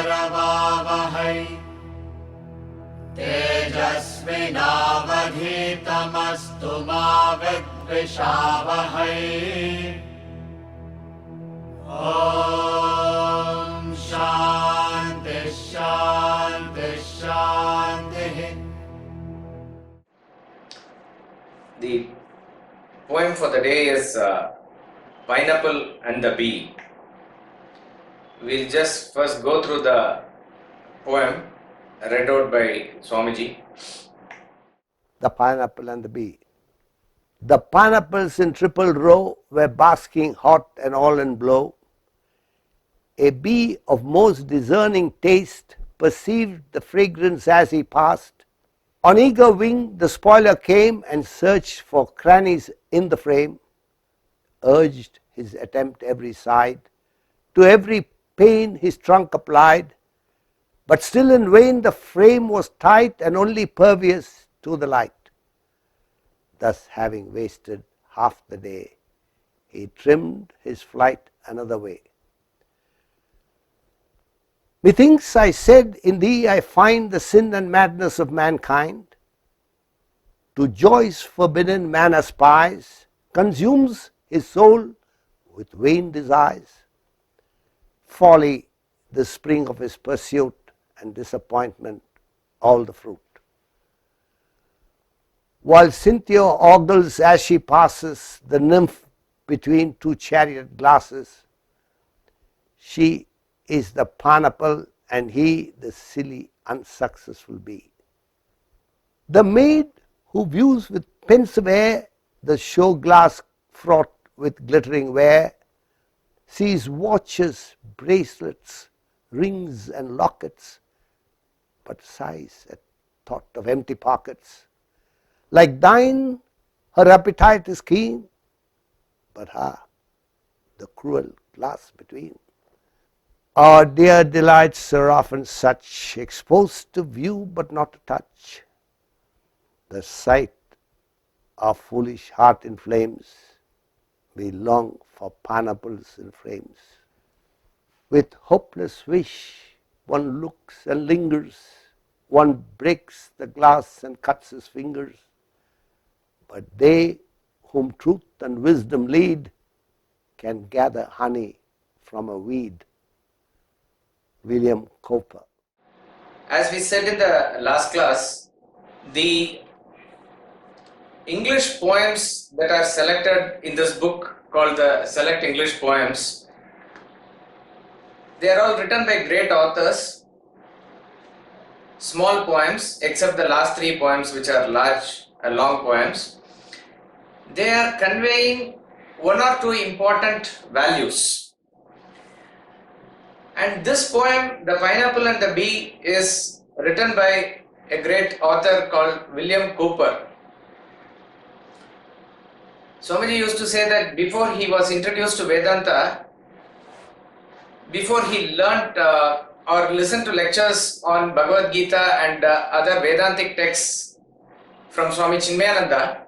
करवावहै तेजस्विनावधीतमस्तु मा विद्विषावहै। ॐ शान्ति शान्ति शान्तिः। The poem for the day is Pineapple and the Bee. We'll just first go through the poem read out by Swamiji. The pineapple and the bee. The pineapples in triple row were basking hot and all in blow. A bee of most discerning taste perceived the fragrance as he passed. On eager wing the spoiler came and searched for crannies in the frame, urged his attempt every side, to every pane his trunk applied, but still in vain the frame was tight and only pervious to the light. Thus having wasted half the day, he trimmed his flight another way. Methinks I said, in thee I find the sin and madness of mankind. To joys forbidden man aspires, consumes his soul with vain desires. Folly, the spring of his pursuit, and disappointment, all the fruit. While Cynthia ogles as she passes, the nymph between two chariot glasses, she is the pineapple and he the silly unsuccessful bee. The maid who views with pensive air the show glass fraught with glittering ware, sees watches, bracelets, rings and lockets, but sighs at thought of empty pockets. Like thine, her appetite is keen, but the cruel glass between. Our dear delights are often such, exposed to view but not to touch. The sight our foolish heart inflames, we long for pineapples in frames. With hopeless wish, one looks and lingers, one breaks the glass and cuts his fingers. But they whom truth and wisdom lead can gather honey from a weed. William Cowper. As we said in the last class, the English poems that are selected in this book called the Select English Poems, they are all written by great authors, small poems except the last three poems which are large and long poems. They are conveying one or two important values. And this poem, The Pineapple and the Bee, is written by a great author called William Cowper. Swamiji used to say that before he was introduced to Vedanta, before he learnt or listened to lectures on Bhagavad Gita and other Vedantic texts from Swami Chinmayananda,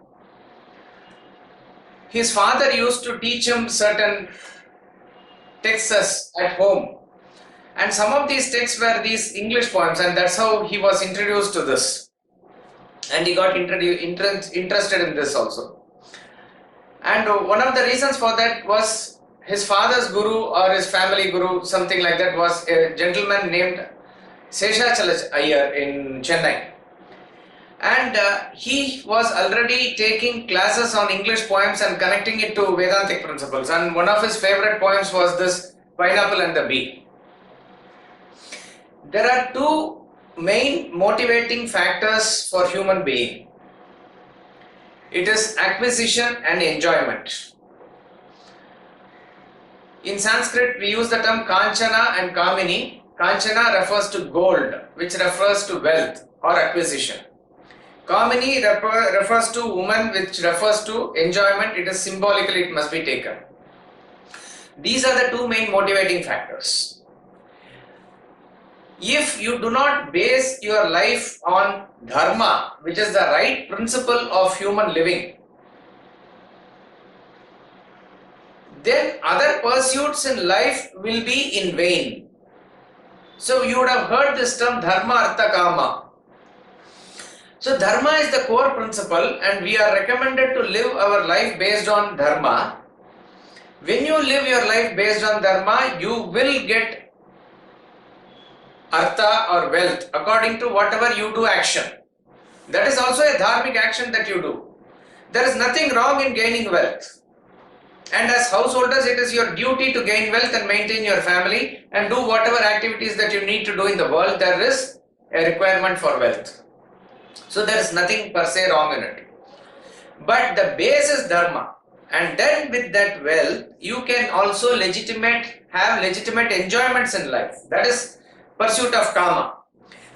his father used to teach him certain texts at home. And some of these texts were these English poems, and that's how he was introduced to this. And he got interested in this also. And one of the reasons for that was his father's guru or his family guru, something like that, was a gentleman named Seshachala Iyer in Chennai. And he was already taking classes on English poems and connecting it to Vedantic principles. And one of his favorite poems was this Pineapple and the Bee. There are two main motivating factors for human being. It is acquisition and enjoyment. In Sanskrit, we use the term Kanchana and Kamini. Kanchana refers to gold, which refers to wealth or acquisition. Kamini refers to woman, which refers to enjoyment. It is symbolically, it must be taken. These are the two main motivating factors. If you do not base your life on dharma, which is the right principle of human living, then other pursuits in life will be in vain. So you would have heard this term dharma, artha, kama. So dharma is the core principle, and we are recommended to live our life based on dharma. When you live your life based on dharma, you will get artha or wealth according to whatever you do action. That is also a dharmic action that you do. There is nothing wrong in gaining wealth. And as householders, it is your duty to gain wealth and maintain your family and do whatever activities that you need to do in the world. There is a requirement for wealth. So there is nothing per se wrong in it. But the base is dharma. And then with that wealth, you can also have legitimate enjoyments in life. That is pursuit of kama.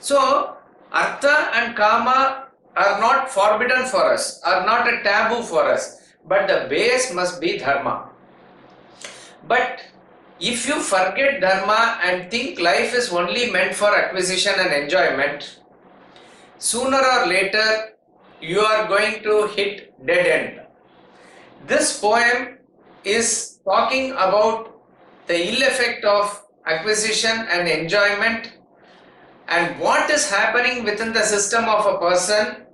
So artha and kama are not forbidden for us, are not a taboo for us. But the base must be dharma. But if you forget dharma and think life is only meant for acquisition and enjoyment, sooner or later you are going to hit dead end. This poem is talking about the ill effect of acquisition and enjoyment and what is happening within the system of a person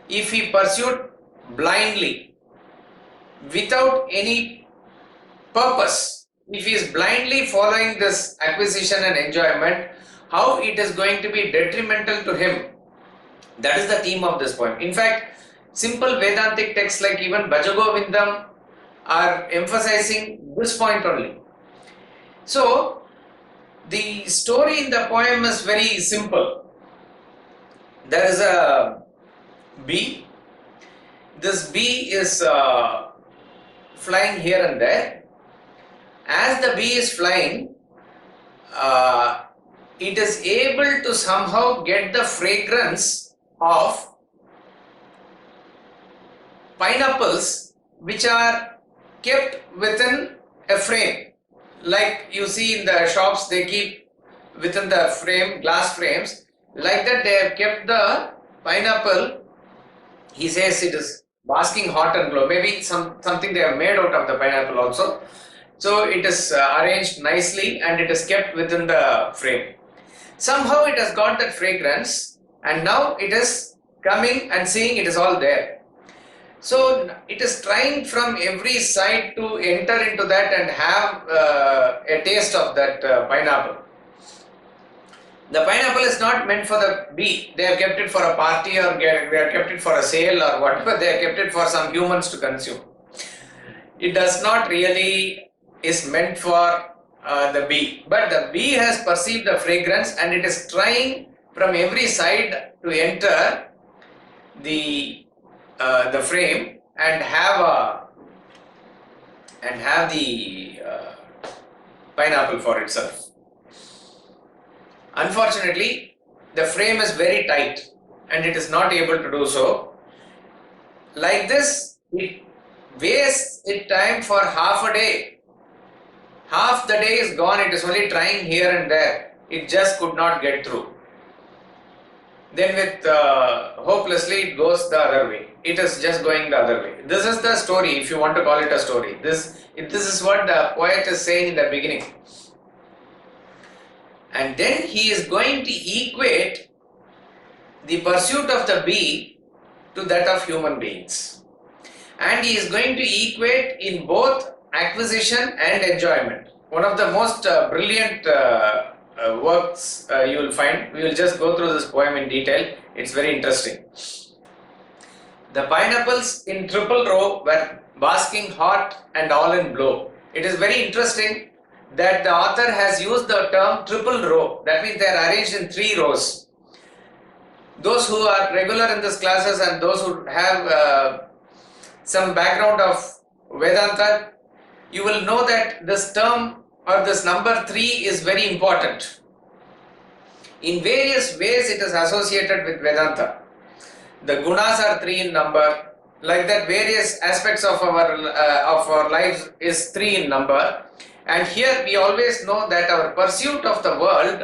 if he pursued blindly, without any purpose. If he is blindly following this acquisition and enjoyment, how it is going to be detrimental to him. That is the theme of this poem. In fact, simple Vedantic texts like even Bhajagovindam are emphasizing this point only. So, the story in the poem is very simple. There is a bee. This bee is flying here and there. As the bee is flying, it is able to somehow get the fragrance of pineapples which are kept within a frame. Like you see in the shops, they keep within the frame, glass frames. Like that, they have kept the pineapple. He says it is basking hot and glow. Maybe something they have made out of the pineapple also. So it is arranged nicely and it is kept within the frame. Somehow it has got that fragrance and now it is coming and seeing it is all there. So it is trying from every side to enter into that and have a taste of that pineapple. The pineapple is not meant for the bee. They have kept it for a party or they have kept it for a sale or whatever. They have kept it for some humans to consume. It does not really is meant for the bee. But the bee has perceived the fragrance and it is trying from every side to enter the frame and have the pineapple for itself. Unfortunately, the frame is very tight and it is not able to do so. Like this, it wastes its time for half a day. Half the day is gone, it is only trying here and there. It just could not get through. Then with hopelessly it goes the other way. It is just going the other way. This is the story, if you want to call it a story. This is what the poet is saying in the beginning. And then he is going to equate the pursuit of the bee to that of human beings. And he is going to equate in both acquisition and enjoyment. One of the most brilliant works you will find. We will just go through this poem in detail. It's very interesting. The pineapples in triple row were basking hot and all in blow. It is very interesting that the author has used the term triple row. That means they are arranged in 3 rows. Those who are regular in these classes and those who have some background of Vedanta, you will know that this term or this number 3 is very important. In various ways it is associated with Vedanta. The gunas are 3 in number. Like that, various aspects of our lives is 3 in number. And here we always know that our pursuit of the world,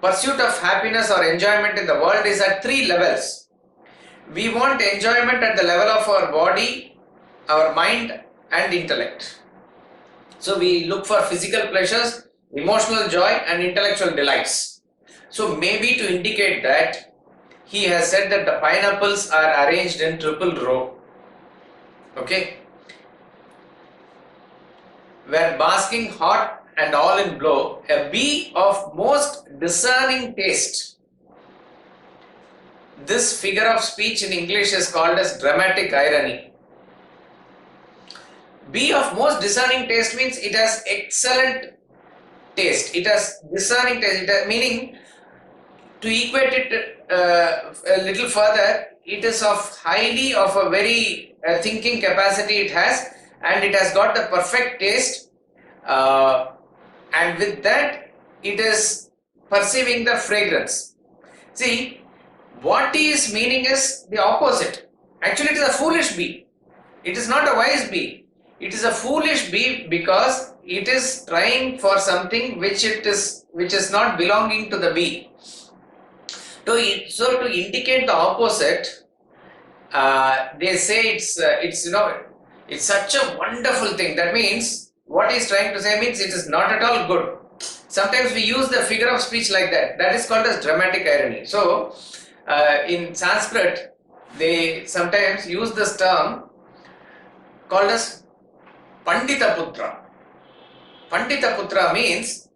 pursuit of happiness or enjoyment in the world is at 3 levels. We want enjoyment at the level of our body, our mind and intellect. So we look for physical pleasures, emotional joy and intellectual delights. So maybe to indicate that, he has said that the pineapples are arranged in triple row. Okay. Where basking hot and all in blow, a bee of most discerning taste. This figure of speech in English is called as dramatic irony. Bee of most discerning taste means it has excellent taste. It has discerning taste. Meaning, to equate it a little further, it is of a very thinking capacity it has, and it has got the perfect taste, and with that it is perceiving the fragrance. See, what he is meaning is the opposite. Actually, it is a foolish bee. It is not a wise bee. It is a foolish bee because it is trying for something which is not belonging to the bee. So to indicate the opposite, they say it's such a wonderful thing. That means what he's trying to say means it is not at all good. Sometimes we use the figure of speech like that. That is called as dramatic irony. So in Sanskrit, they sometimes use this term called as Pandita Putra. Pandita Putra means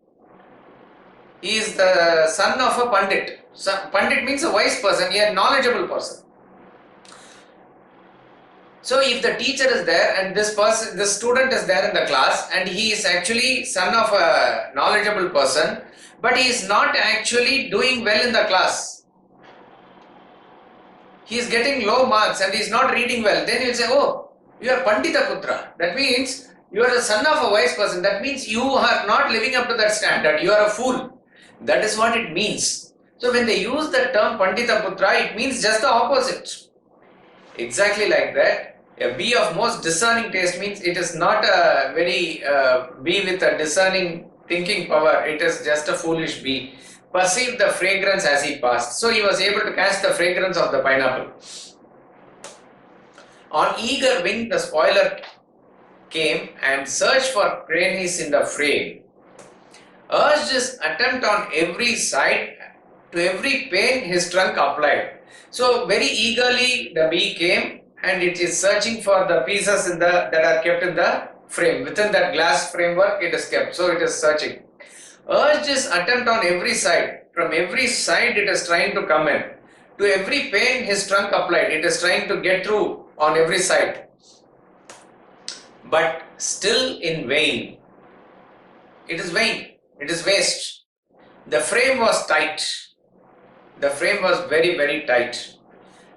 he is the son of a Pandit. Pandit means a wise person, a knowledgeable person. So if the teacher is there and this student is there in the class and he is actually son of a knowledgeable person, but he is not actually doing well in the class. He is getting low marks and he is not reading well. Then you will say, oh, you are Pandita Putra. That means you are the son of a wise person. That means you are not living up to that standard. You are a fool. That is what it means. So when they use the term Pandita Putra, it means just the opposite. Exactly like that. A bee of most discerning taste means it is not a very bee with a discerning thinking power. It is just a foolish bee. Perceived the fragrance as he passed. So he was able to catch the fragrance of the pineapple. On eager wing, the spoiler came and searched for crannies in the frame. Urged his attempt on every side, to every pane his trunk applied. So very eagerly the bee came and it is searching for the pieces that are kept in the frame. Within that glass framework it is kept. So it is searching. Urged his attempt on every side. From every side it is trying to come in. To every pane his trunk applied. It is trying to get through on every side. But still in vain. It is vain. It is waste. The frame was tight. The frame was very, very tight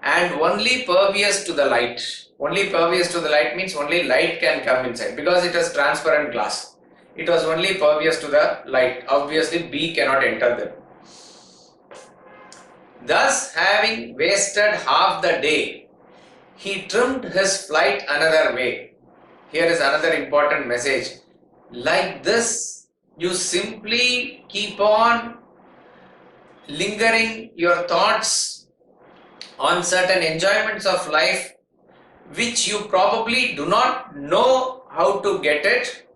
and only pervious to the light. Only pervious to the light means only light can come inside because it is transparent glass. It was only pervious to the light. Obviously, bee cannot enter them. Thus, having wasted half the day, he trimmed his flight another way. Here is another important message. Like this, you simply keep on lingering your thoughts on certain enjoyments of life which you probably do not know how to get it,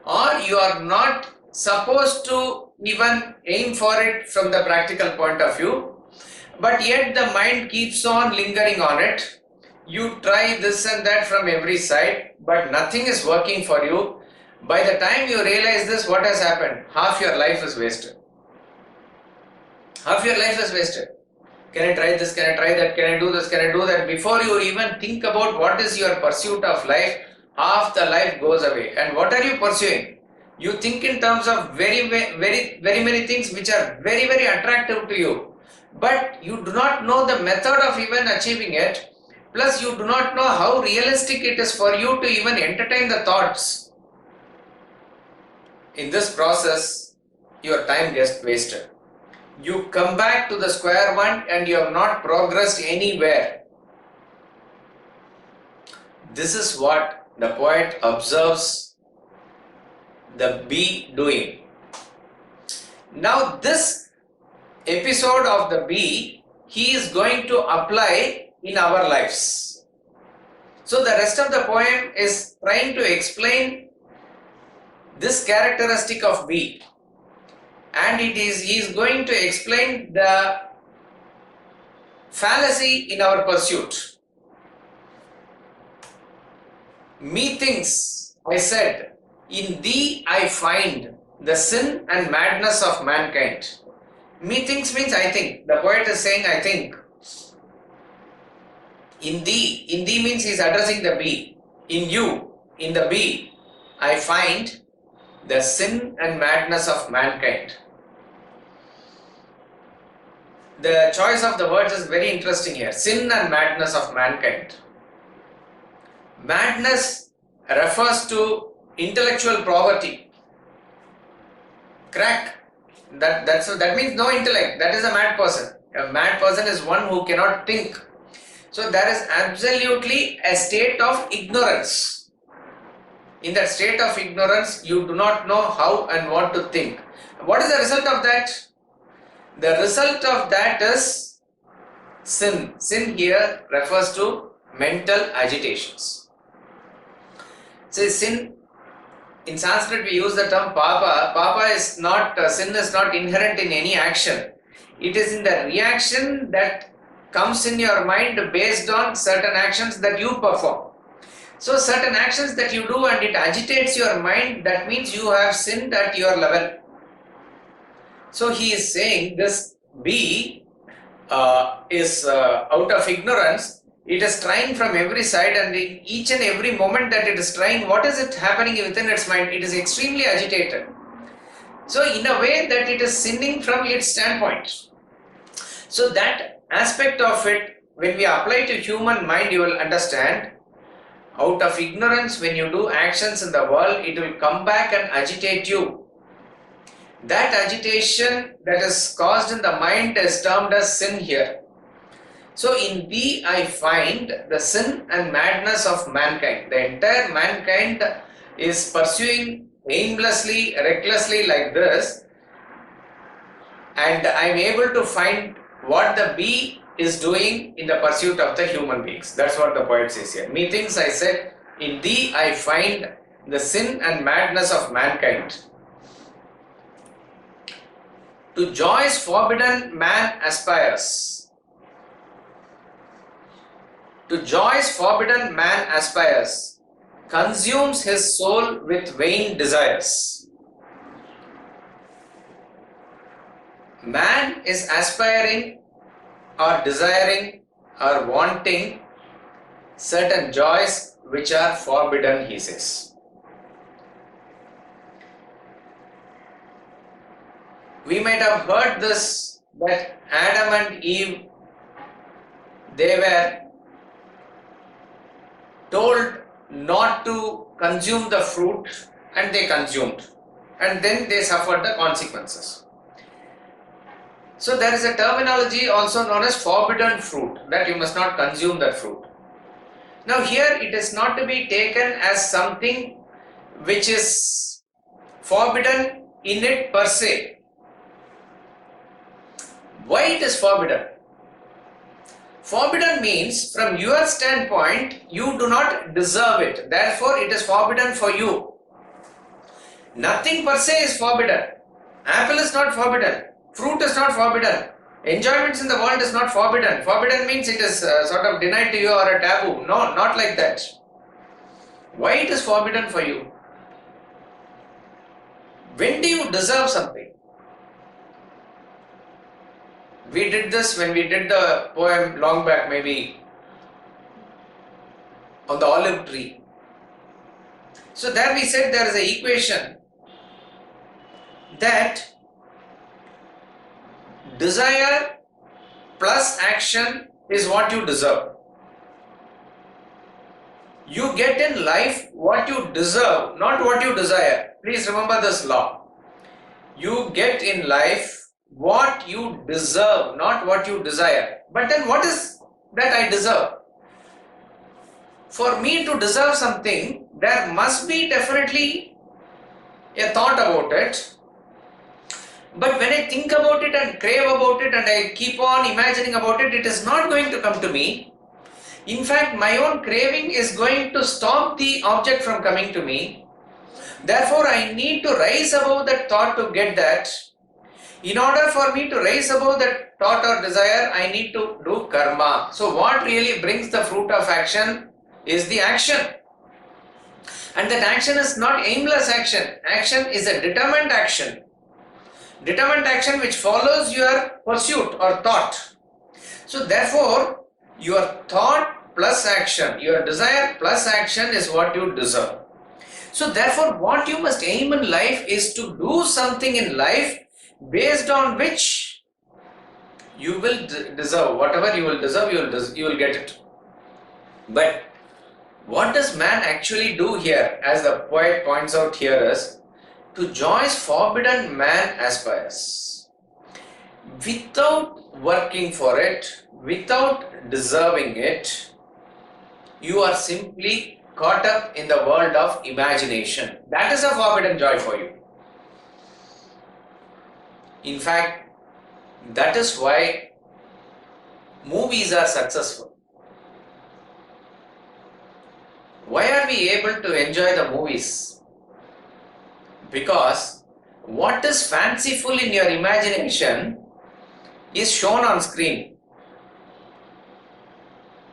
or you are not supposed to even aim for it from the practical point of view, but yet the mind keeps on lingering on it. You try this and that from every side, but nothing is working for you. By the time you realize this, what has happened? Half your life is wasted. Half your life is wasted. Can I try this? Can I try that? Can I do this? Can I do that? Before you even think about what is your pursuit of life, half the life goes away. And what are you pursuing? You think in terms of very many things which are very, very attractive to you. But you do not know the method of even achieving it. Plus, you do not know how realistic it is for you to even entertain the thoughts. In this process, your time gets wasted. You come back to the square one and you have not progressed anywhere. This is what the poet observes the bee doing. Now this episode of the bee, he is going to apply in our lives. So the rest of the poem is trying to explain this characteristic of bee. and he is going to explain the fallacy in our pursuit. Methinks, I said, in thee I find the sin and madness of mankind. Methinks means I think. The poet is saying I think. In thee means he is addressing the bee. In you, in the bee, I find the sin and madness of mankind. The choice of the words is very interesting here. Sin and madness of mankind. Madness refers to intellectual poverty. Crack. That means no intellect. That is a mad person. A mad person is one who cannot think. So there is absolutely a state of ignorance. In that state of ignorance, you do not know how and what to think. What is the result of that? The result of that is sin. Sin here refers to mental agitations. See, sin, in Sanskrit we use the term papa. Papa is not, sin is not inherent in any action. It is in the reaction that comes in your mind based on certain actions that you perform. So certain actions that you do and it agitates your mind, that means you have sinned at your level. So he is saying this bee is out of ignorance. It is trying from every side, and in each and every moment that it is trying, what is it happening within its mind? It is extremely agitated. So in a way that it is sinning from its standpoint. So that aspect of it, when we apply to human mind, you will understand. Out of ignorance, when you do actions in the world, it will come back and agitate you. That agitation that is caused in the mind is termed as sin here. So in thee I find the sin and madness of mankind. The entire mankind is pursuing aimlessly, recklessly like this, and I am able to find what the bee is doing in the pursuit of the human beings. That's what the poet says here. Methinks, I said, in thee I find the sin and madness of mankind. To joys forbidden man aspires. To joys forbidden man aspires, consumes his soul with vain desires. Man is aspiring or desiring or wanting certain joys which are forbidden, he says. We might have heard this, that Adam and Eve, they were told not to consume the fruit, and they consumed, and then they suffered the consequences. So there is a terminology also known as forbidden fruit, that you must not consume that fruit. Now here it is not to be taken as something which is forbidden in it per se. Why it is forbidden? Forbidden means from your standpoint you do not deserve it, therefore it is forbidden for you. Nothing per se is forbidden. Apple is not forbidden. Fruit is not forbidden. Enjoyments in the world is not forbidden. Forbidden means it is sort of denied to you or a taboo. No, not like that. Why it is forbidden for you? When do you deserve something? We did this when we did the poem long back, maybe on the olive tree. So there we said there is an equation that desire plus action is what you deserve. You get in life what you deserve, not what you desire. Please remember this law. You get in life what you deserve, not what you desire. But then what is that I deserve? For me to deserve something, there must be definitely a thought about it. But when I think about it and crave about it and I keep on imagining about it, it is not going to come to me. In fact, my own craving is going to stop the object from coming to me. Therefore, I need to rise above that thought to get that. In order for me to rise above that thought or desire, I need to do karma. So what really brings the fruit of action is the action. And that action is not aimless action. Action is a determined action. Determined action which follows your pursuit or thought. So therefore, your thought plus action, your desire plus action is what you deserve. So therefore, what you must aim in life is to do something in life based on which you will deserve. Whatever you will deserve, you will get it. But what does man actually do here, as the poet points out here, is to joys forbidden man aspires. Without working for it, without deserving it, you are simply caught up in the world of imagination. That is a forbidden joy for you. In fact, that is why movies are successful. Why are we able to enjoy the movies? Because what is fanciful in your imagination is shown on screen.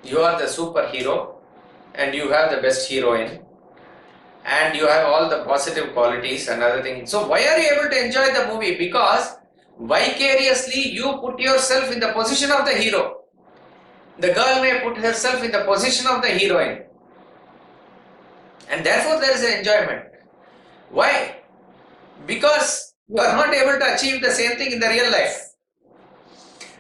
You are the superhero and you have the best heroine and you have all the positive qualities and other things. So why are you able to enjoy the movie? Because vicariously you put yourself in the position of the hero. The girl may put herself in the position of the heroine. And therefore there is an enjoyment. Why? Because you are not able to achieve the same thing in the real life.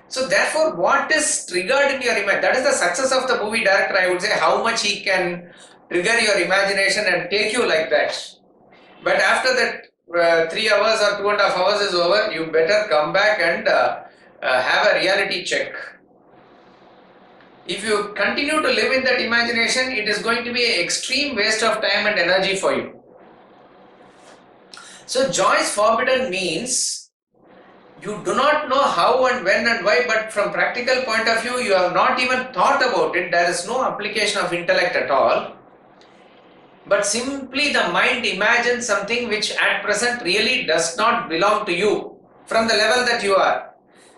So therefore what is triggered in your image, that is the success of the movie director, I would say, how much he can trigger your imagination and take you like that. But after that 3 hours or 2.5 hours is over, you better come back and have a reality check. If you continue to live in that imagination, it is going to be an extreme waste of time and energy for you. So joys forbidden means you do not know how and when and why, but from practical point of view, you have not even thought about it. There is no application of intellect at all. But simply the mind imagines something which at present really does not belong to you from the level that you are.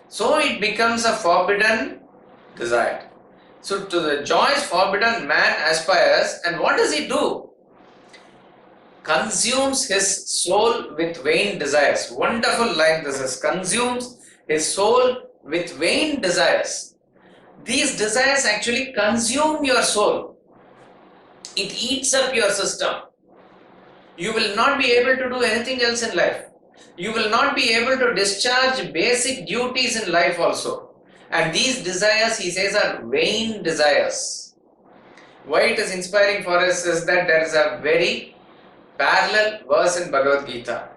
So it becomes a forbidden desire. So to the joys forbidden man aspires, and what does he do? Consumes his soul with vain desires. Wonderful line this is. Consumes his soul with vain desires. These desires actually consume your soul. It eats up your system. You will not be able to do anything else in life. You will not be able to discharge basic duties in life also. And these desires, he says, are vain desires. Why it is inspiring for us is that there is a very parallel verse in Bhagavad Gita,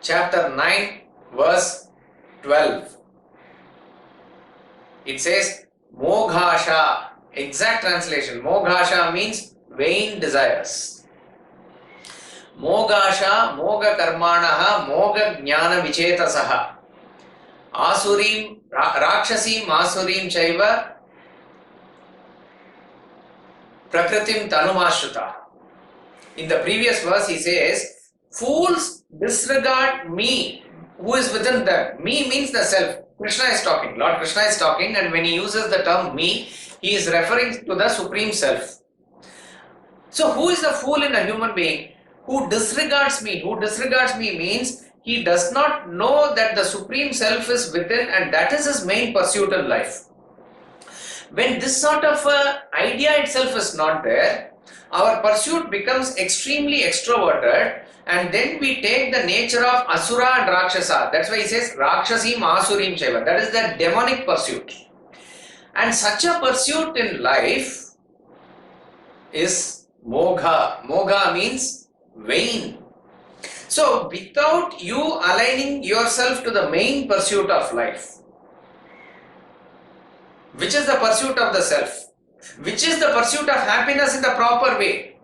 chapter 9, verse 12. It says, Moghasha, exact translation, Moghasha means vain desires. Moghasha, Mogha Karmanaha, Mogha Jnana Vichetasaha, Asurim, Rakshasim, Asurim Chaiva, Prakritim Tanumashruta. In the previous verse, he says, fools disregard me, who is within them. Me means the self. Krishna is talking. Lord Krishna is talking, and when he uses the term me, he is referring to the Supreme Self. So, who is the fool in a human being? Who disregards me? Who disregards me means he does not know that the Supreme Self is within, and that is his main pursuit in life. When this sort of idea itself is not there, our pursuit becomes extremely extroverted, and then we take the nature of Asura and Rakshasa. That's why he says Rakshasim Asurim Chaiva. That is the demonic pursuit. And such a pursuit in life is Mogha. Mogha means vain. So without you aligning yourself to the main pursuit of life, which is the pursuit of the self, which is the pursuit of happiness in the proper way,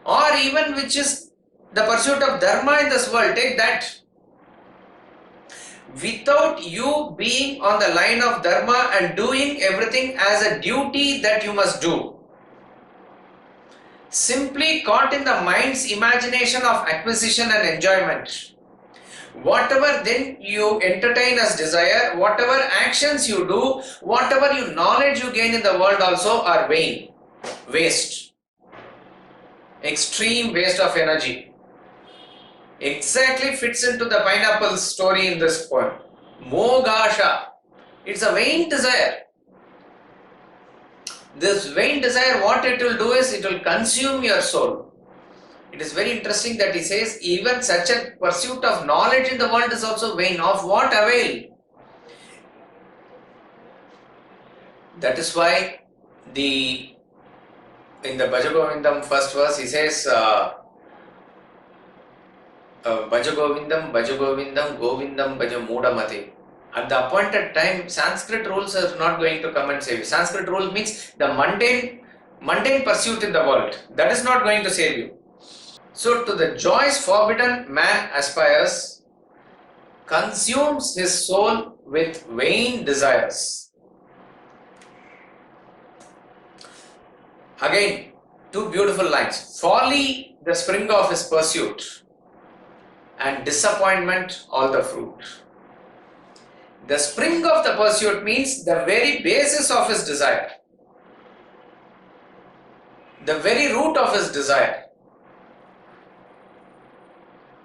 or even which is the pursuit of dharma in this world, take that. Without you being on the line of dharma and doing everything as a duty that you must do, simply caught in the mind's imagination of acquisition and enjoyment, Whatever then you entertain as desire, whatever actions you do, whatever knowledge you gain in the world also are vain, waste, extreme waste of energy. Exactly fits into the pineapple story in this poem. Mogasha, it's a vain desire. This vain desire, what it will do is, it will consume your soul. It is very interesting that he says, even such a pursuit of knowledge in the world is also vain. Of what avail? That is why in the Bhajagovindam first verse, he says, Bhajagovindam, Bhajagovindam, Govindam, Bhaja Mudamati. At the appointed time, Sanskrit rules are not going to come and save you. Sanskrit rule means the mundane pursuit in the world. That is not going to save you. So, to the joys forbidden, man aspires, consumes his soul with vain desires. Again, two beautiful lines. Folly, the spring of his pursuit, and disappointment, all the fruit. The spring of the pursuit means the very basis of his desire, the very root of his desire.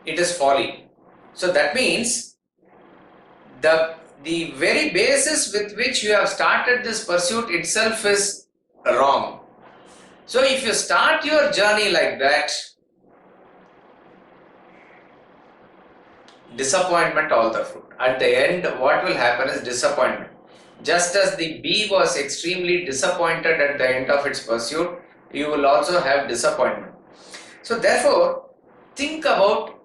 It is folly. So that means the very basis with which you have started this pursuit itself is wrong. So if you start your journey like that, disappointment, all the fruit. At the end, what will happen is disappointment. Just as the bee was extremely disappointed at the end of its pursuit, you will also have disappointment. So therefore, think about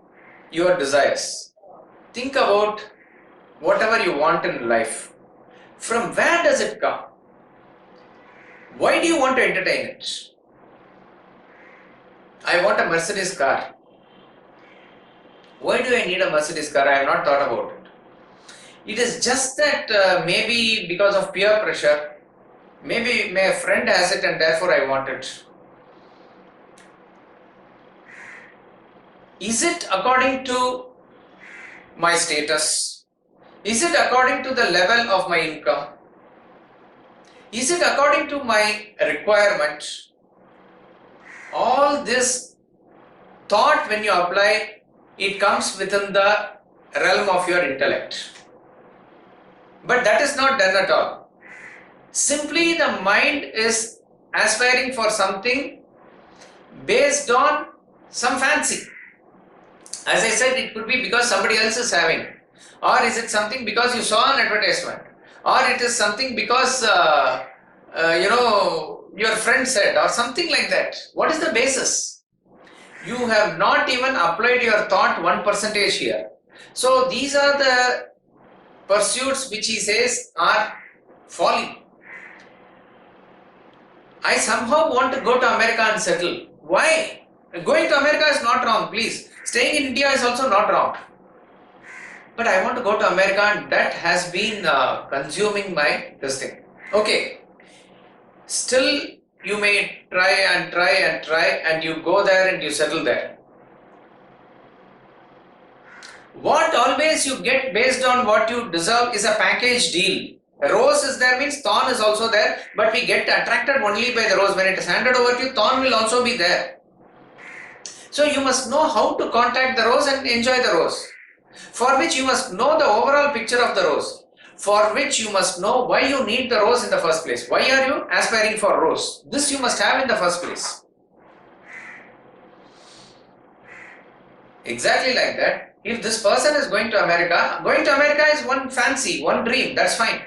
your desires. Think about whatever you want in life. From where does it come? Why do you want to entertain it? I want a Mercedes car. Why do I need a Mercedes car? I have not thought about it. It is just that maybe because of peer pressure, maybe my friend has it and therefore I want it. Is it according to my status? Is it according to the level of my income? Is it according to my requirement? All this thought, when you apply, it comes within the realm of your intellect. But that is not done at all. Simply the mind is aspiring for something based on some fancy. As I said, it could be because somebody else is having, or is it something because you saw an advertisement, or it is something because your friend said, or something like that. What is the basis? You have not even applied your thought 1% here. So these are the pursuits which he says are folly. I somehow want to go to America and settle. Why? Going to America is not wrong, please. Staying in India is also not wrong. But I want to go to America, and that has been consuming my this thing. Okay. Still, you may try and try and try, and you go there and you settle there. What always you get based on what you deserve is a package deal. A rose is there means thorn is also there, but we get attracted only by the rose. When it is handed over to you, thorn will also be there. So you must know how to contact the rose and enjoy the rose, for which you must know the overall picture of the rose, for which you must know why you need the rose in the first place. Why are you aspiring for rose? This you must have in the first place. Exactly like that. If this person is going to America is one fancy, one dream, that's fine.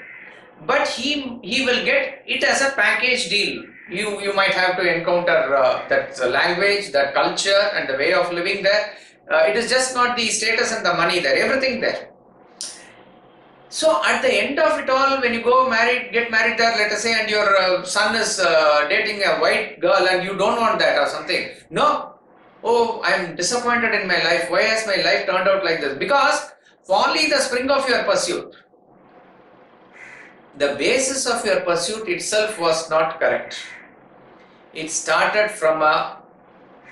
But he will get it as a package deal. You might have to encounter that language, that culture, and the way of living there. It is just not the status and the money there, everything there. So at the end of it all, when you get married there, let us say, and your son is dating a white girl and you don't want that or something. No. Oh, I am disappointed in my life. Why has my life turned out like this? Because folly, the spring of your pursuit. The basis of your pursuit itself was not correct. It started from a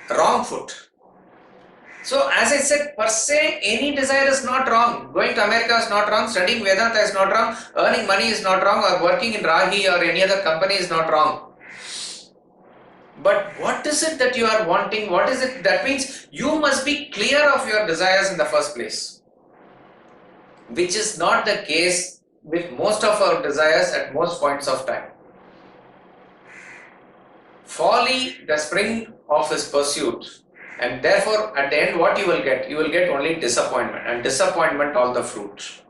wrong foot. So as I said, per se, any desire is not wrong. Going to America is not wrong, studying Vedanta is not wrong, earning money is not wrong, or working in Rahi or any other company is not wrong. But what is it that you are wanting? What is it? That means you must be clear of your desires in the first place, which is not the case with most of our desires at most points of time. Folly, the spring of his pursuit, and therefore at the end what you will get? You will get only disappointment, and disappointment all the fruit.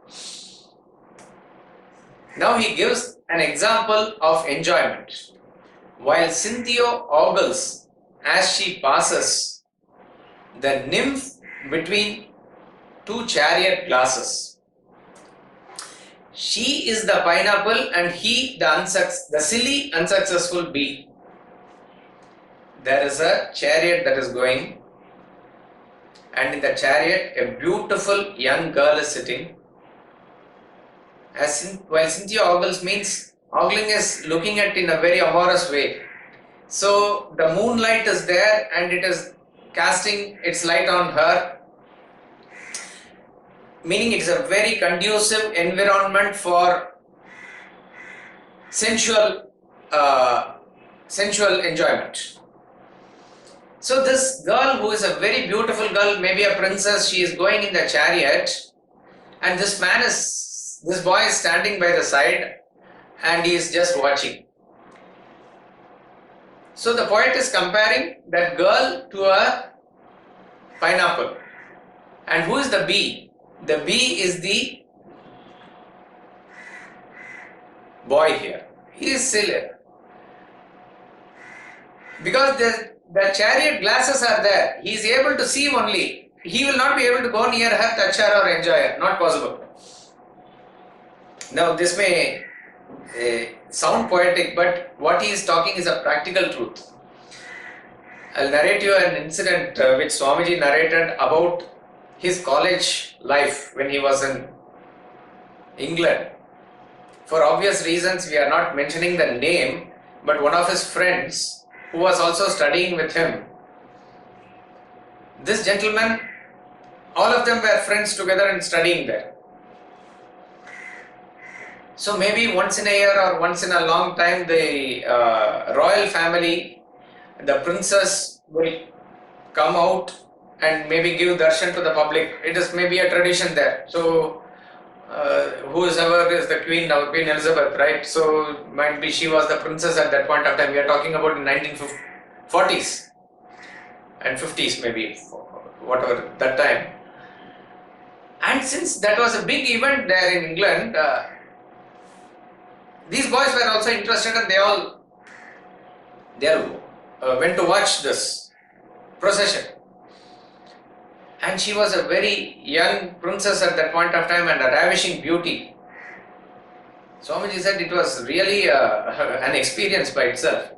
Now he gives an example of enjoyment. While Cynthia ogles as she passes the nymph between two chariot glasses. She is the pineapple and he the silly unsuccessful bee. There is a chariot that is going, and in the chariot a beautiful young girl is sitting. While Cynthia ogles means, ogling is looking at in a very amorous way. So the moonlight is there and it is casting its light on her, meaning it's a very conducive environment for sensual enjoyment. So this girl, who is a very beautiful girl, maybe a princess, she is going in the chariot, and this boy is standing by the side and he is just watching. So the poet is comparing that girl to a pineapple. And who is the bee? The bee is the boy here. He is silly. Because the chariot glasses are there. He is able to see only. He will not be able to go near her, touch her or enjoy her. Not possible. Now this may sound poetic, but what he is talking is a practical truth. I'll narrate you an incident which Swamiji narrated about his college life when he was in England. For obvious reasons, we are not mentioning the name, but one of his friends who was also studying with him, this gentleman, all of them were friends together and studying there. So maybe once in a year or once in a long time, the royal family, the princess will come out and maybe give darshan to the public. It is maybe a tradition there. So whoever is the queen now, Queen Elizabeth, right? So might be she was the princess at that point of time. We are talking about in 1940s and 50s maybe, whatever that time. And since that was a big event there in England, these boys were also interested and they all went to watch this procession. And she was a very young princess at that point of time and a ravishing beauty. Swamiji said it was really an experience by itself.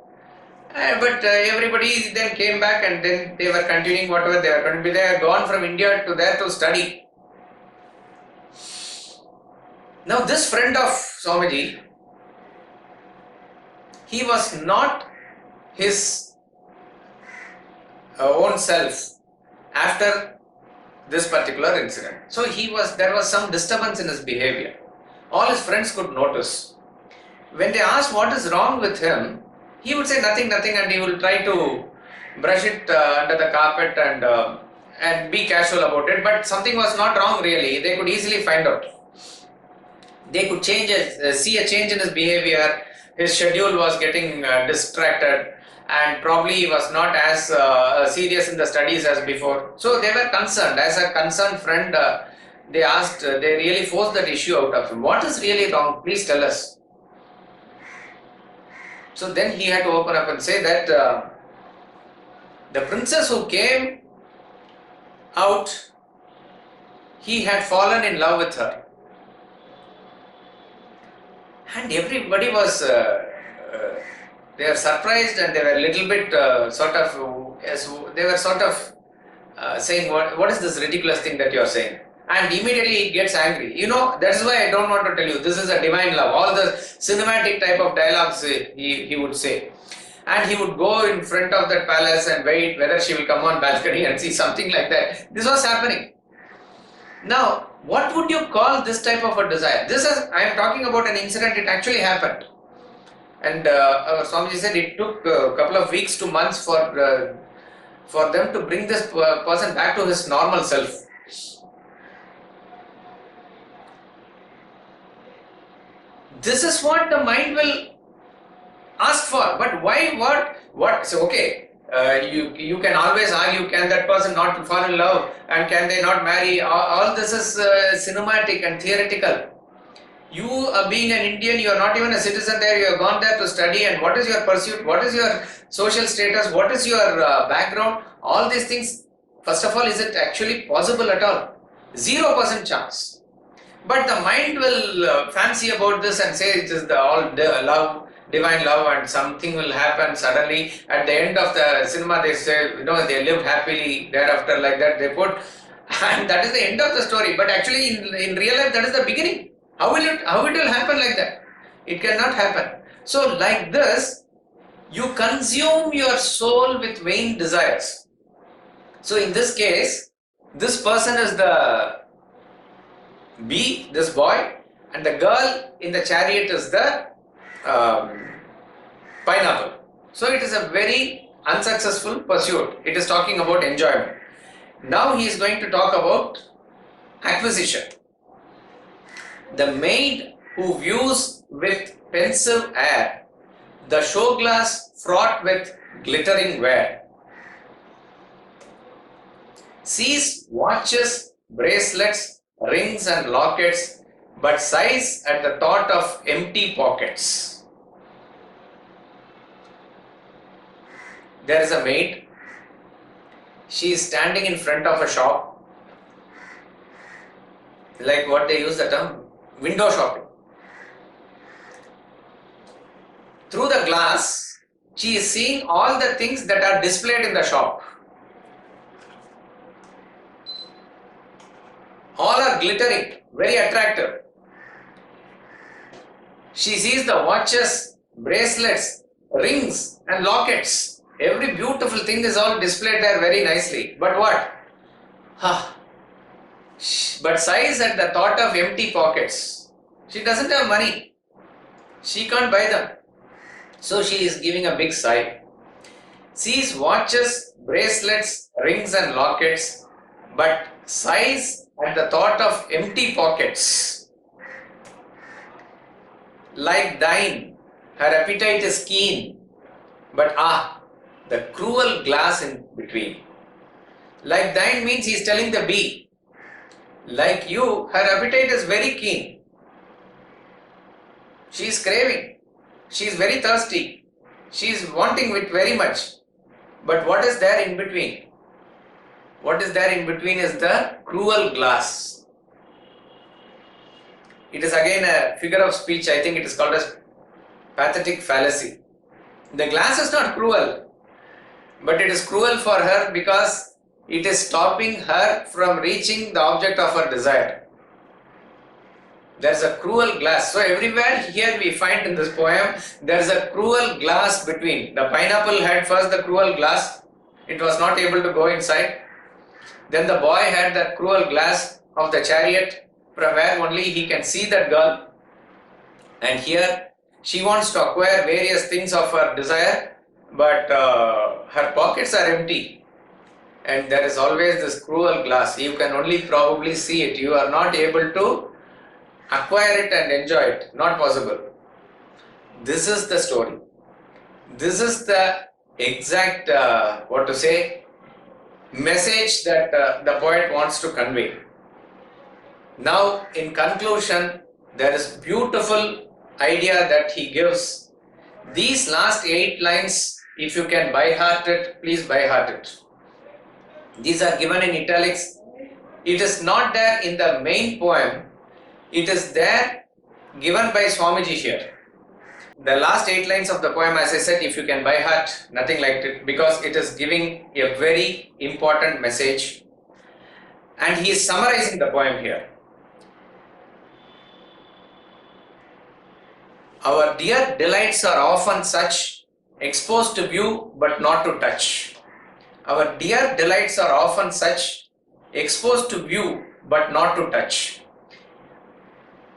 But everybody then came back and then they were continuing whatever they were going to be. They had gone from India to there to study. Now this friend of Swamiji, he was not his own self after this particular incident. So there was some disturbance in his behavior. All his friends could notice. When they asked what is wrong with him, he would say nothing, and he will try to brush it under the carpet and be casual about it. But something was not wrong really. They could easily find out. They could see a change in his behavior. His schedule was getting distracted, and probably he was not as serious in the studies as before. So they were concerned. As a concerned friend, they really forced that issue out of him. What is really wrong? Please tell us. So then he had to open up and say that the princess who came out, he had fallen in love with her. And everybody was, they were surprised and they were a little bit saying, what is this ridiculous thing that you are saying? And immediately he gets angry. That's why I don't want to tell you. This is a divine love. All the cinematic type of dialogues he would say. and he would go in front of that palace and wait whether she will come on balcony and see something like that. This was happening. Now, what would you call this type of a desire? This is, I am talking about an incident, it actually happened. And our Swamiji said it took a couple of weeks to months for them to bring this person back to his normal self. This is what the mind will ask for. But why? What? So okay, you can always argue, can that person not fall in love and can they not marry? All this is cinematic and theoretical. You being an Indian, you are not even a citizen there, you have gone there to study, and what is your pursuit, what is your social status, what is your background, all these things, first of all, is it actually possible at all? 0% chance. But the mind will fancy about this and say it is love, divine love, and something will happen suddenly. At the end of the cinema, they say, they lived happily thereafter, like that they put, and that is the end of the story. But actually, in real life, that is the beginning. How it will happen like that? It cannot happen. So like this, you consume your soul with vain desires. So in this case, this person is the bee, this boy, and the girl in the chariot is the pineapple. So it is a very unsuccessful pursuit. It is talking about enjoyment. Now he is going to talk about acquisition. The maid who views with pensive air the show glass fraught with glittering ware, sees watches, bracelets, rings and lockets, but sighs at the thought of empty pockets. There is a maid. She is standing in front of a shop, like what they use the term, window shopping. Through the glass, she is seeing all the things that are displayed in the shop. All are glittering, very attractive. She sees the watches, bracelets, rings and lockets. Every beautiful thing is all displayed there very nicely. But what? But sighs at the thought of empty pockets. She doesn't have money. She can't buy them. So she is giving a big sigh. Sees watches, bracelets, rings and lockets, but sighs at the thought of empty pockets. Like thine, her appetite is keen, but the cruel glass in between. Like thine means he is telling the bee, like you, her appetite is very keen. She is craving. She is very thirsty. She is wanting it very much. But what is there in between? What is there in between is the cruel glass. It is again a figure of speech. I think it is called as pathetic fallacy. The glass is not cruel, but it is cruel for her because it is stopping her from reaching the object of her desire. There is a cruel glass. So everywhere here we find in this poem, there is a cruel glass between. The pineapple had first the cruel glass. It was not able to go inside. Then the boy had that cruel glass of the chariot from where only he can see that girl. And here she wants to acquire various things of her desire, but her pockets are empty. And there is always this cruel glass. You can only probably see it. You are not able to acquire it and enjoy it. Not possible. This is the story. This is the exact, message that the poet wants to convey. Now, in conclusion, there is beautiful idea that he gives. These last 8 lines, if you can by heart it, please by heart it. These are given in italics. It is not there in the main poem. It is there given by Swamiji here. The last 8 lines of the poem, as I said, if you can by heart, nothing like it, because it is giving a very important message. And he is summarizing the poem here. Our dear delights are often such exposed to view but not to touch. Our dear delights are often such, exposed to view but not to touch.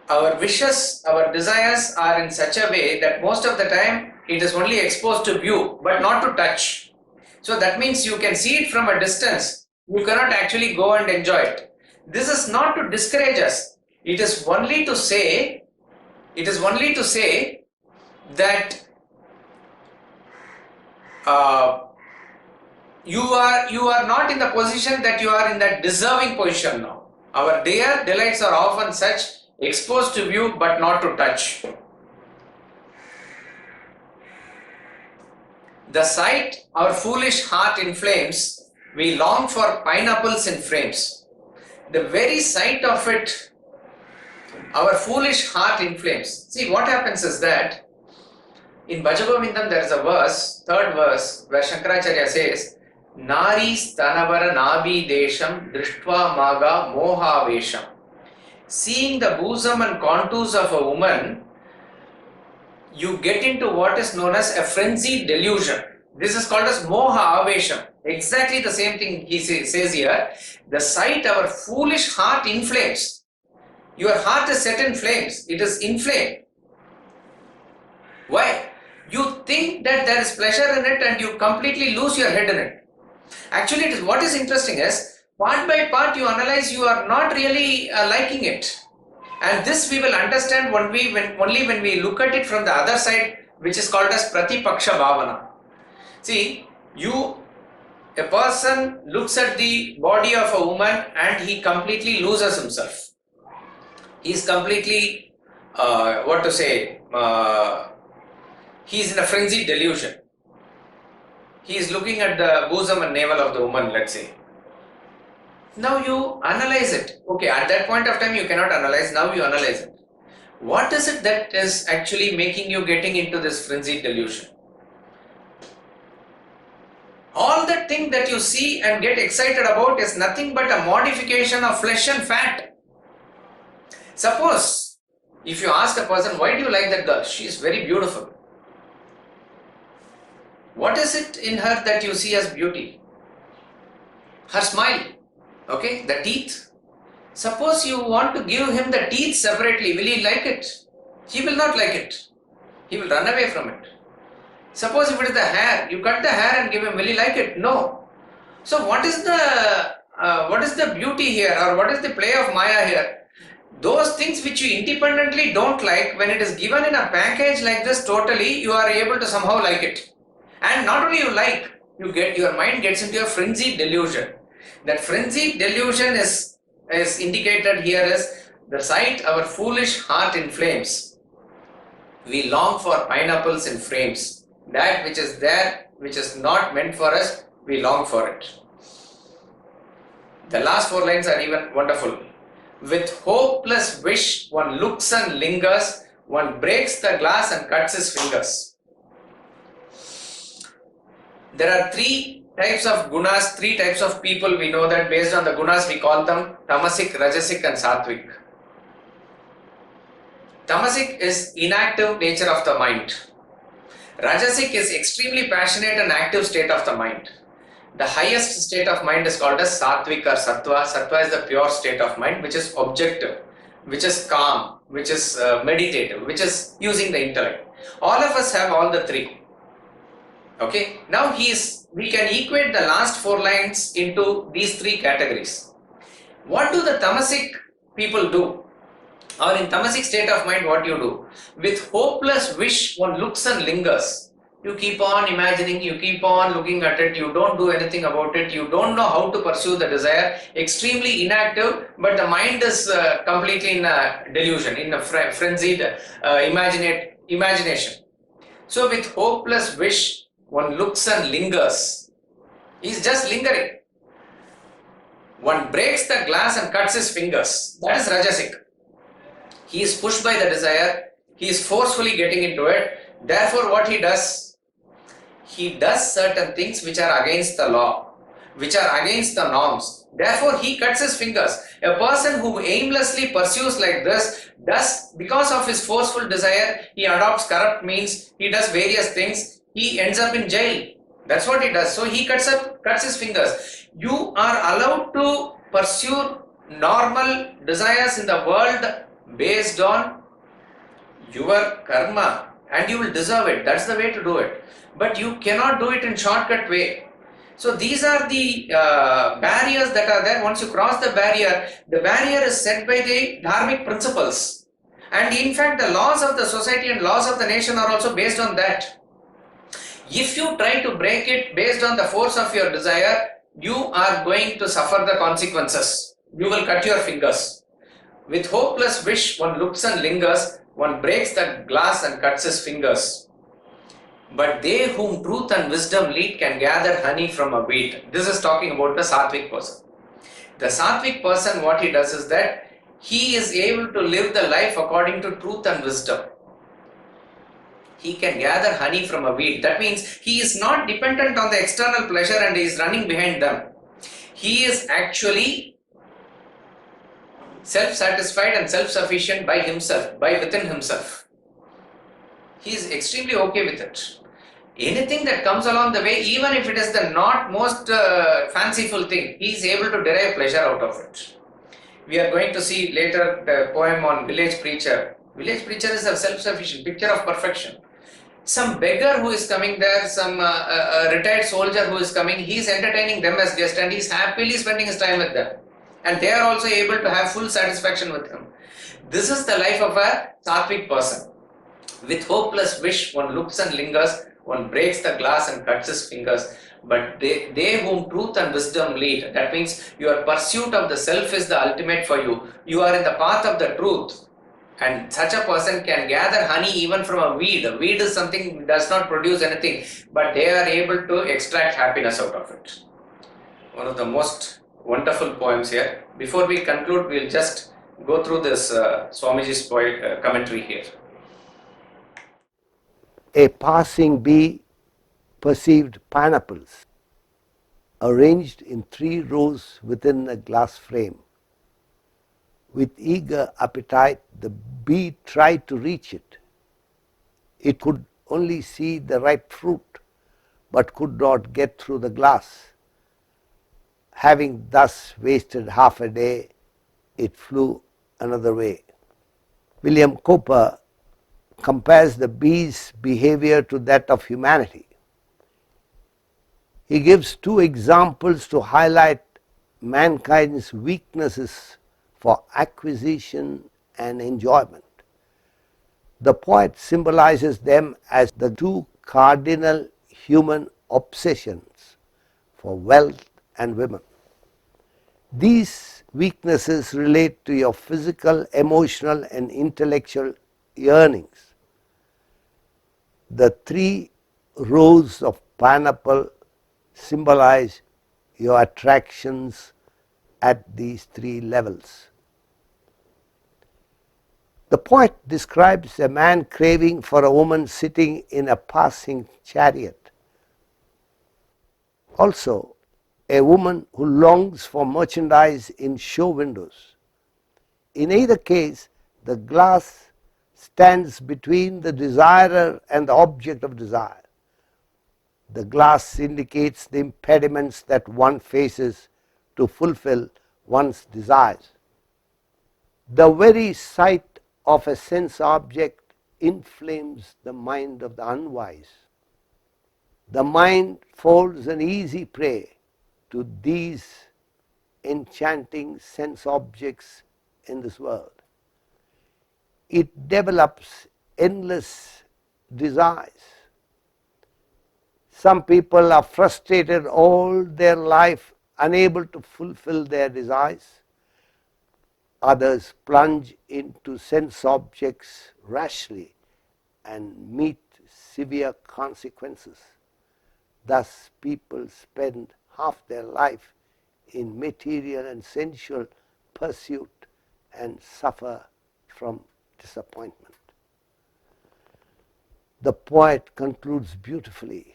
Our wishes, our desires are in such a way that most of the time it is only exposed to view but not to touch. So that means you can see it from a distance. You cannot actually go and enjoy it. This is not to discourage us. It is only to say that you are not in the position that you are in that deserving position now. Our dear delights are often such, exposed to view but not to touch. The sight our foolish heart inflames, we long for pineapples in frames. The very sight of it, our foolish heart inflames. See, what happens is that in Bhajagovindam there is a verse, third verse, where Shankaracharya says, Nari stanavara nabi desham drishtva maga mohavesham. Seeing the bosom and contours of a woman, you get into what is known as a frenzied delusion. This is called as moha avesham. Exactly the same thing he says here. The sight our foolish heart inflames. Your heart is set in flames. It is inflamed. Why? You think that there is pleasure in it and you completely lose your head in it. Actually, what is interesting is, part by part you analyze, you are not really liking it. And this we will understand only when we look at it from the other side, which is called as pratipaksha bhavana. See, a person looks at the body of a woman and he completely loses himself. He is completely, he is in a frenzied delusion. He is looking at the bosom and navel of the woman, let's say. Now you analyze it. Okay, at that point of time you cannot analyze, now you analyze it. What is it that is actually making you getting into this frenzied delusion? All that thing that you see and get excited about is nothing but a modification of flesh and fat. Suppose, if you ask a person, why do you like that girl? She is very beautiful. What is it in her that you see as beauty? Her smile, okay, the teeth. Suppose you want to give him the teeth separately, will he like it? He will not like it. He will run away from it. Suppose if it is the hair, you cut the hair and give him, will he like it? No. So what is the beauty here, or what is the play of Maya here? Those things which you independently don't like, when it is given in a package like this totally, you are able to somehow like it. And not only you like, your mind gets into a frenzied delusion. That frenzied delusion is indicated here as the sight our foolish heart inflames. We long for pineapples in frames. That which is there, which is not meant for us, we long for it. The last 4 lines are even wonderful. With hopeless wish, one looks and lingers, one breaks the glass and cuts his fingers. There are 3 types of gunas, 3 types of people. We know that based on the gunas we call them tamasic, rajasic and sattvic. Tamasic is inactive nature of the mind. Rajasic is extremely passionate and active state of the mind. The highest state of mind is called as sattvic or sattva. Sattva is the pure state of mind, which is objective, which is calm, which is meditative, which is using the intellect. All of us have all the 3. Okay, now we can equate the last 4 lines into these 3 categories. What do the tamasic people do? Or in tamasic state of mind, what you do? With hopeless wish, one looks and lingers. You keep on imagining, you keep on looking at it, you don't do anything about it, you don't know how to pursue the desire, extremely inactive, but the mind is completely in a delusion, in a frenzied imagination. So with hopeless wish, one looks and lingers. He is just lingering. One breaks the glass and cuts his fingers. That is rajasic. He is pushed by the desire. He is forcefully getting into it. Therefore, what he does certain things which are against the law, which are against the norms. Therefore, he cuts his fingers. A person who aimlessly pursues like this does, because of his forceful desire, he adopts corrupt means, he does various things. he ends up in jail. That's what he does. So he cuts his fingers. You are allowed to pursue normal desires in the world based on your karma, and you will deserve it. That's the way to do it. But you cannot do it in shortcut way. So these are the barriers that are there. Once you cross the barrier is set by the dharmic principles. And in fact, the laws of the society and laws of the nation are also based on that. If you try to break it based on the force of your desire, you are going to suffer the consequences. You will cut your fingers. With hopeless wish, one looks and lingers, one breaks the glass and cuts his fingers. But they whom truth and wisdom lead can gather honey from a weed. This is talking about the sattvic person. The sattvic person, what he does is that he is able to live the life according to truth and wisdom. He can gather honey from a weed. That means he is not dependent on the external pleasure and he is running behind them. He is actually self-satisfied and self-sufficient by himself, by within himself. He is extremely okay with it. Anything that comes along the way, even if it is the not most fanciful thing, he is able to derive pleasure out of it. We are going to see later the poem on village preacher. Village preacher is a self-sufficient picture of perfection. Some beggar who is coming there, some retired soldier who is coming, he is entertaining them as guests and he is happily spending his time with them. And they are also able to have full satisfaction with him. This is the life of a sattvic person. With hopeless wish, one looks and lingers, one breaks the glass and cuts his fingers. But they whom truth and wisdom lead, that means your pursuit of the self is the ultimate for you. You are in the path of the truth. And such a person can gather honey even from a weed. A weed is something that does not produce anything, but they are able to extract happiness out of it. One of the most wonderful poems here. Before we conclude, we'll just go through this Swamiji's commentary here. A passing bee perceived pineapples arranged in 3 rows within a glass frame. With eager appetite, the bee tried to reach it. It could only see the ripe fruit, but could not get through the glass. Having thus wasted half a day, it flew another way. William Cowper compares the bee's behavior to that of humanity. He gives 2 examples to highlight mankind's weaknesses for acquisition and enjoyment. The poet symbolizes them as the 2 cardinal human obsessions for wealth and women. These weaknesses relate to your physical, emotional and intellectual yearnings. The 3 rows of pineapple symbolize your attractions at these 3 levels. The poet describes a man craving for a woman sitting in a passing chariot. Also, a woman who longs for merchandise in show windows. In either case, the glass stands between the desirer and the object of desire. The glass indicates the impediments that one faces to fulfill one's desires. The very sight of a sense object inflames the mind of the unwise. The mind falls an easy prey to these enchanting sense objects in this world. It develops endless desires. Some people are frustrated all their life, unable to fulfill their desires. Others plunge into sense objects rashly and meet severe consequences. Thus, people spend half their life in material and sensual pursuit and suffer from disappointment. The poet concludes beautifully.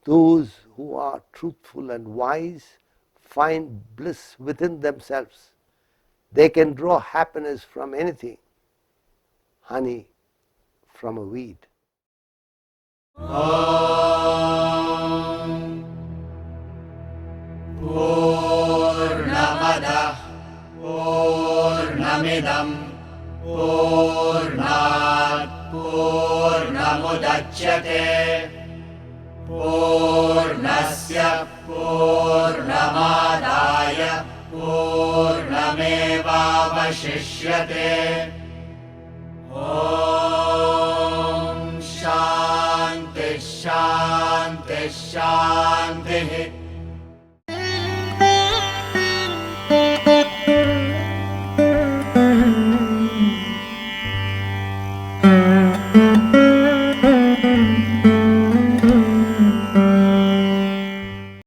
Those who are truthful and wise find bliss within themselves. They can draw happiness from anything, honey from a weed. पूर्णमिदम् पूर्णात् पूर्णमुदच्यते पूर्णस्य पूर्णमादाय पूर्णमेवावशिष्यते ॐ शान्ति शान्ति शान्ति